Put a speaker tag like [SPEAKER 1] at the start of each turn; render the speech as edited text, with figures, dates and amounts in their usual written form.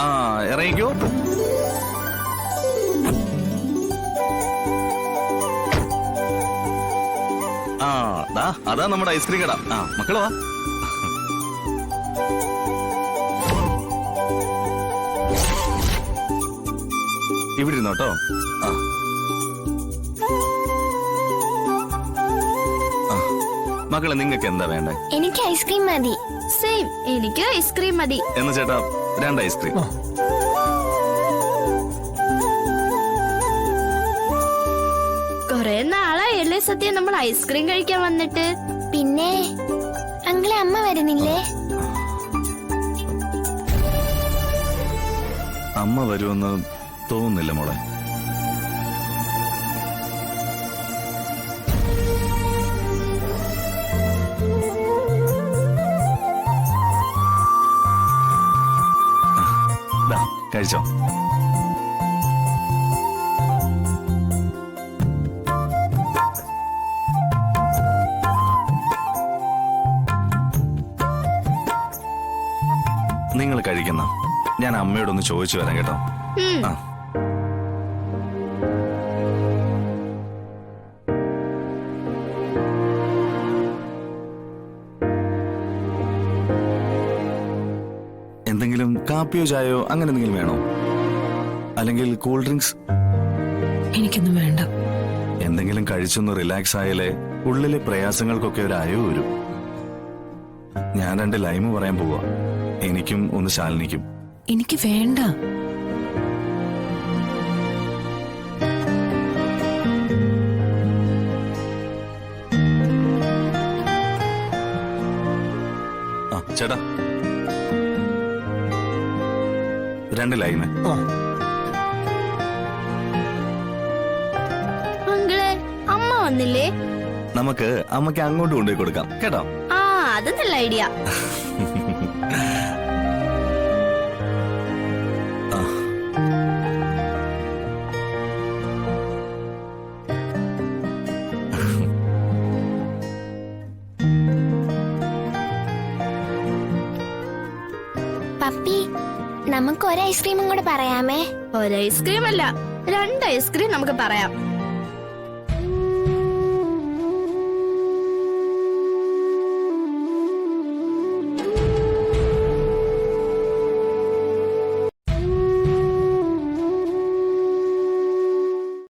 [SPEAKER 1] ആ ഇറങ്ങിക്കോ. ആ അതാ നമ്മുടെ ഐസ്ക്രീം കട. ആ മക്കള് വാ. ഇവിടെ ഇരുന്നോട്ടോ. ആ മക്കളെ നിങ്ങൾക്ക് എന്താ വേണ്ടേ?
[SPEAKER 2] എനിക്ക് ഐസ്ക്രീം മതി.
[SPEAKER 3] സെയിം, എനിക്ക് ഐസ്ക്രീം മതി.
[SPEAKER 1] എന്ന് ചേട്ടാ 2 ഐസ്ക്രീം.
[SPEAKER 3] കൊറേ നാളായല്ലേ സത്യം നമ്മൾ ഐസ്ക്രീം കഴിക്കാൻ വന്നിട്ട്.
[SPEAKER 2] പിന്നെ അങ്കിളെ അമ്മ വരുന്നില്ലേ?
[SPEAKER 1] അമ്മ വരുമെന്ന് തോന്നുന്നില്ല മോളെ. കഴിച്ചോ. നിങ്ങൾ കഴിക്കുന്ന ഞാൻ അമ്മയോടൊന്ന് ചോദിച്ചു വരാം കേട്ടോ. ആ എന്തെങ്കിലും കാപ്പിയോ ചായയോ അങ്ങനെ എന്തെങ്കിലും വേണോ? അല്ലെങ്കിൽ കൂൾ ഡ്രിങ്ക്സ്?
[SPEAKER 4] എനിക്കൊന്നും വേണ്ട.
[SPEAKER 1] എന്തെങ്കിലും കഴിച്ചൊന്ന് റിലാക്സ് ആയാലേ ഉള്ളിലെ പ്രയാസങ്ങൾക്കൊക്കെ ഒരു അയവ് വരും. ഞാൻ 2 ലൈമ് പറയാൻ പോവാ. എനിക്കും ഒന്ന് ശാലിനിക്കും.
[SPEAKER 4] എനിക്ക് വേണ്ട.
[SPEAKER 1] ആ ചേട്ടാ 2 ലൈമ്.
[SPEAKER 3] അങ്കിളെ അമ്മ വന്നില്ലേ?
[SPEAKER 1] നമുക്ക് അമ്മയ്ക്ക് അങ്ങോട്ട് കൊണ്ടുപോയി കൊടുക്കാം കേട്ടോ.
[SPEAKER 3] ആ അത് നല്ല ഐഡിയ.
[SPEAKER 2] പപ്പി, നമുക്ക് ഒരു ഐസ്ക്രീമും കൂടെ പറയാമേ?
[SPEAKER 3] ഒരു ഐസ്ക്രീം അല്ല, 2 ഐസ്ക്രീം നമുക്ക് പറയാം.